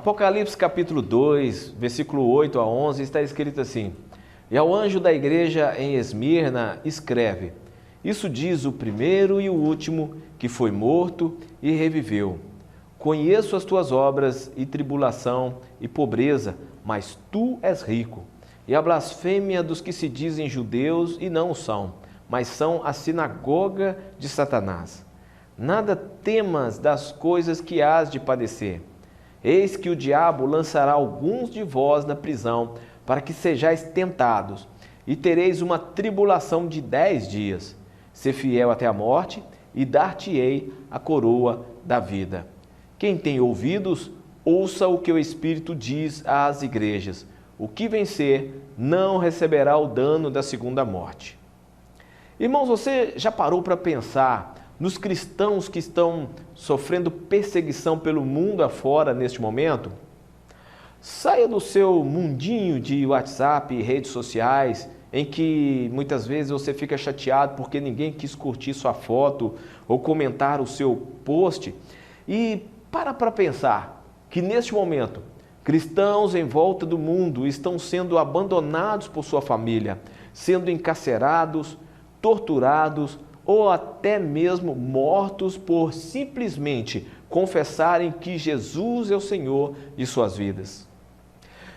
Apocalipse capítulo 2, versículo 8 a 11, está escrito assim: E ao anjo da igreja em Esmirna escreve: Isso diz o primeiro e o último, que foi morto e reviveu. Conheço as tuas obras e tribulação e pobreza, mas tu és rico. E a blasfêmia dos que se dizem judeus e não o são, mas são a sinagoga de Satanás. Nada temas das coisas que hás de padecer. Eis que o diabo lançará alguns de vós na prisão, para que sejais tentados, e tereis uma tribulação de 10 dias. Sê fiel até a morte, e dar-te-ei a coroa da vida. Quem tem ouvidos, ouça o que o Espírito diz às igrejas. O que vencer não receberá o dano da segunda morte. Irmãos, você já parou para pensar nos cristãos que estão sofrendo perseguição pelo mundo afora neste momento? Saia do seu mundinho de WhatsApp e redes sociais, em que muitas vezes você fica chateado porque ninguém quis curtir sua foto ou comentar o seu post, e para pensar que neste momento cristãos em volta do mundo estão sendo abandonados por sua família, sendo encarcerados, torturados ou até mesmo mortos por simplesmente confessarem que Jesus é o Senhor de suas vidas.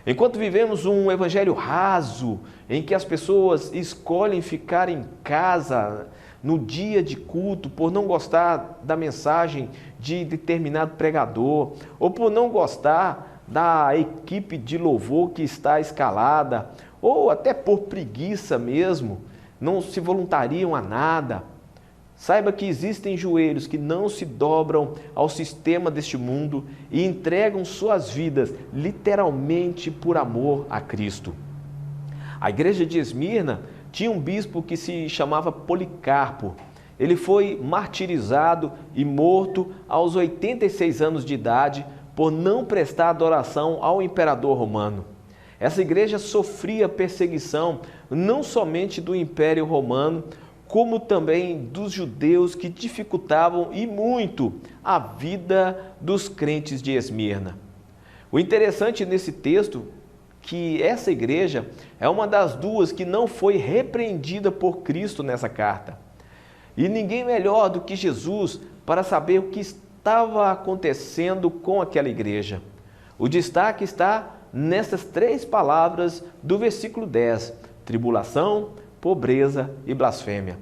Enquanto vivemos um evangelho raso, em que as pessoas escolhem ficar em casa no dia de culto por não gostar da mensagem de determinado pregador, ou por não gostar da equipe de louvor que está escalada, ou até por preguiça mesmo, não se voluntariam a nada. Saiba que existem joelhos que não se dobram ao sistema deste mundo e entregam suas vidas literalmente por amor a Cristo. A igreja de Esmirna tinha um bispo que se chamava Policarpo. Ele foi martirizado e morto aos 86 anos de idade por não prestar adoração ao imperador romano. Essa igreja sofria perseguição não somente do Império Romano, como também dos judeus que dificultavam e muito a vida dos crentes de Esmirna. O interessante nesse texto é que essa igreja é uma das duas que não foi repreendida por Cristo nessa carta. E ninguém melhor do que Jesus para saber o que estava acontecendo com aquela igreja. O destaque está nessas 3 palavras do versículo 10, tribulação, pobreza e blasfêmia.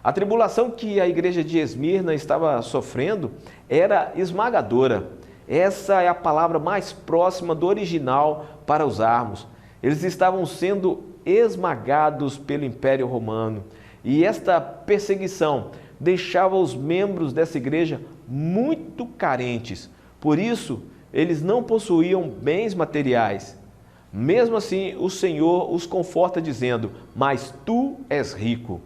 A tribulação que a igreja de Esmirna estava sofrendo era esmagadora. Essa é a palavra mais próxima do original para usarmos. Eles estavam sendo esmagados pelo Império Romano. E esta perseguição deixava os membros dessa igreja muito carentes. Por isso, eles não possuíam bens materiais. Mesmo assim, o Senhor os conforta dizendo: mas tu és rico.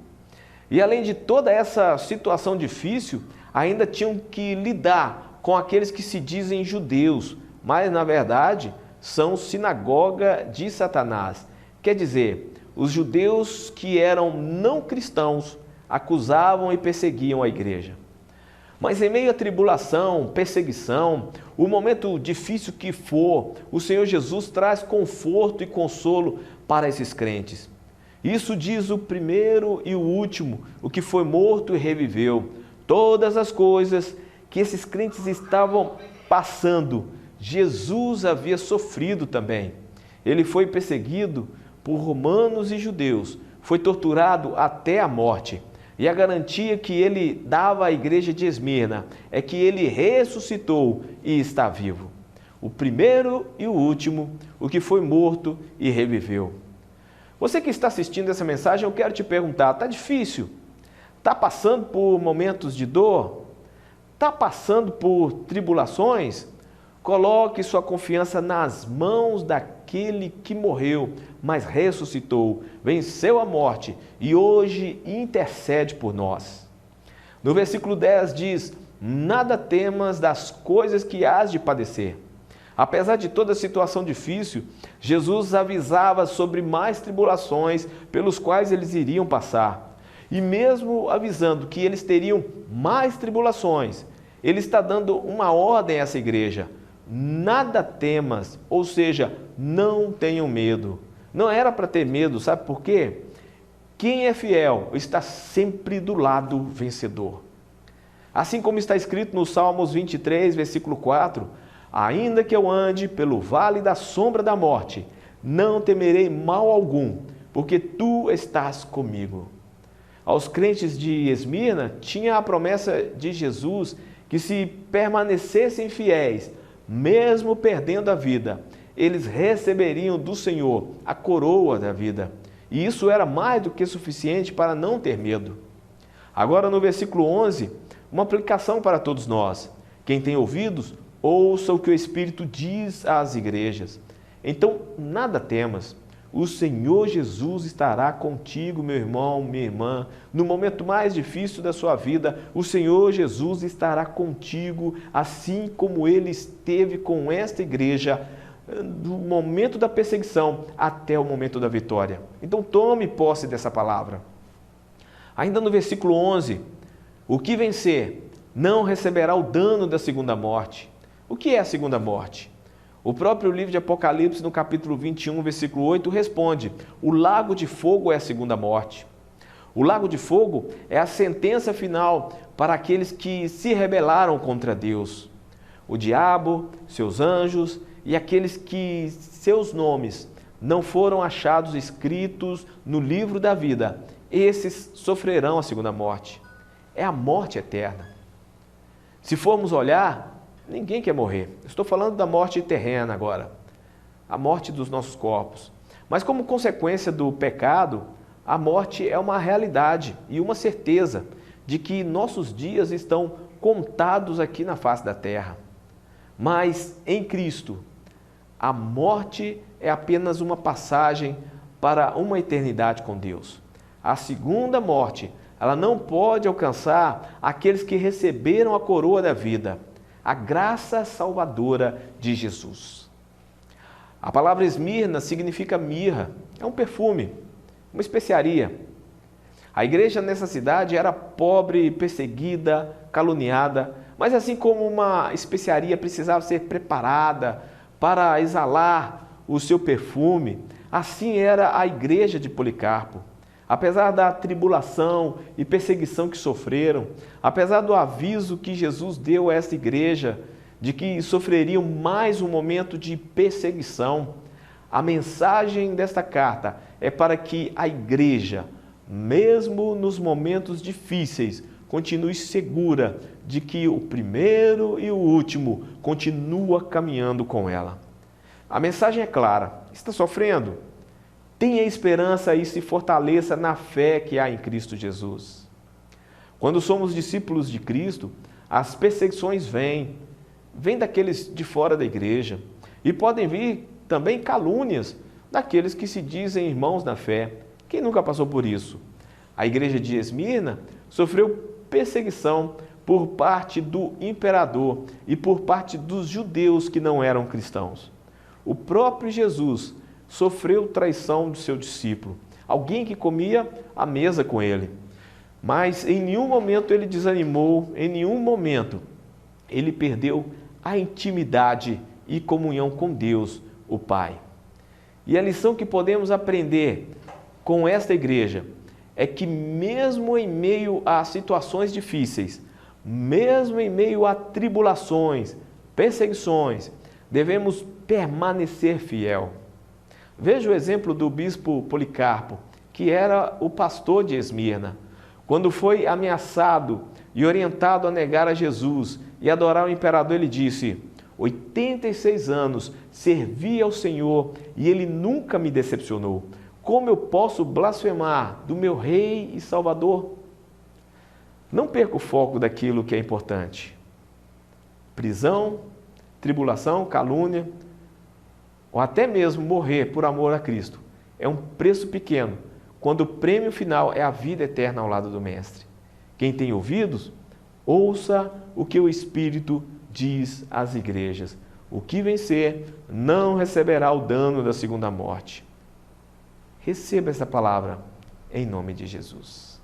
E além de toda essa situação difícil, ainda tinham que lidar com aqueles que se dizem judeus, mas na verdade são sinagoga de Satanás. Quer dizer, os judeus que eram não cristãos acusavam e perseguiam a igreja. Mas em meio à tribulação, perseguição, o momento difícil que for, o Senhor Jesus traz conforto e consolo para esses crentes. Isso diz o primeiro e o último, o que foi morto e reviveu. Todas as coisas que esses crentes estavam passando, Jesus havia sofrido também. Ele foi perseguido por romanos e judeus, foi torturado até a morte. E a garantia que ele dava à igreja de Esmirna é que ele ressuscitou e está vivo. O primeiro e o último, o que foi morto e reviveu. Você que está assistindo essa mensagem, eu quero te perguntar, está difícil? Está passando por momentos de dor? Está passando por tribulações? Coloque sua confiança nas mãos daquele que morreu, mas ressuscitou, venceu a morte e hoje intercede por nós. No versículo 10 diz: nada temas das coisas que hás de padecer. Apesar de toda a situação difícil, Jesus avisava sobre mais tribulações pelos quais eles iriam passar. E mesmo avisando que eles teriam mais tribulações, ele está dando uma ordem a essa igreja: nada temas, ou seja, não tenham medo. Não era para ter medo, sabe por quê? Quem é fiel está sempre do lado vencedor. Assim como está escrito no Salmos 23, versículo 4, ainda que eu ande pelo vale da sombra da morte, não temerei mal algum, porque tu estás comigo. Aos crentes de Esmirna tinha a promessa de Jesus que se permanecessem fiéis, mesmo perdendo a vida, eles receberiam do Senhor a coroa da vida. E isso era mais do que suficiente para não ter medo. Agora no versículo 11, uma aplicação para todos nós. Quem tem ouvidos, ouça o que o Espírito diz às igrejas. Então, nada temas. O Senhor Jesus estará contigo, meu irmão, minha irmã. No momento mais difícil da sua vida, o Senhor Jesus estará contigo, assim como Ele esteve com esta igreja do momento da perseguição até o momento da vitória. Então, tome posse dessa palavra. Ainda no versículo 11, o que vencer não receberá o dano da segunda morte. O que é a segunda morte? O próprio livro de Apocalipse, no capítulo 21, versículo 8, responde: o lago de fogo é a segunda morte. O lago de fogo é a sentença final para aqueles que se rebelaram contra Deus. O diabo, seus anjos e aqueles que seus nomes não foram achados escritos no livro da vida, esses sofrerão a segunda morte. É a morte eterna. Se formos olhar, ninguém quer morrer. Estou falando da morte terrena agora, a morte dos nossos corpos. Mas como consequência do pecado, a morte é uma realidade e uma certeza de que nossos dias estão contados aqui na face da terra. Mas em Cristo, a morte é apenas uma passagem para uma eternidade com Deus. A segunda morte, ela não pode alcançar aqueles que receberam a coroa da vida, a graça salvadora de Jesus. A palavra Esmirna significa mirra, é um perfume, uma especiaria. A igreja nessa cidade era pobre, perseguida, caluniada, mas assim como uma especiaria precisava ser preparada para exalar o seu perfume, assim era a igreja de Policarpo. Apesar da tribulação e perseguição que sofreram, apesar do aviso que Jesus deu a esta igreja de que sofreriam mais um momento de perseguição, a mensagem desta carta é para que a igreja, mesmo nos momentos difíceis, continue segura de que o primeiro e o último continua caminhando com ela. A mensagem é clara: está sofrendo? Tenha esperança e se fortaleça na fé que há em Cristo Jesus. Quando somos discípulos de Cristo, as perseguições vêm daqueles de fora da igreja e podem vir também calúnias daqueles que se dizem irmãos na fé. Quem nunca passou por isso? A igreja de Esmirna sofreu perseguição por parte do imperador e por parte dos judeus que não eram cristãos. O próprio Jesus sofreu traição do seu discípulo, alguém que comia à mesa com ele. Mas em nenhum momento ele desanimou, em nenhum momento ele perdeu a intimidade e comunhão com Deus, o Pai. E a lição que podemos aprender com esta igreja é que mesmo em meio a situações difíceis, mesmo em meio a tribulações, perseguições, devemos permanecer fiel. Veja o exemplo do bispo Policarpo, que era o pastor de Esmirna. Quando foi ameaçado e orientado a negar a Jesus e adorar o imperador, ele disse: 86 anos servi ao Senhor e Ele nunca me decepcionou. Como eu posso blasfemar do meu Rei e Salvador? Não perca o foco daquilo que é importante. Prisão, tribulação, calúnia, ou até mesmo morrer por amor a Cristo, é um preço pequeno, quando o prêmio final é a vida eterna ao lado do Mestre. Quem tem ouvidos, ouça o que o Espírito diz às igrejas. O que vencer não receberá o dano da segunda morte. Receba essa palavra em nome de Jesus.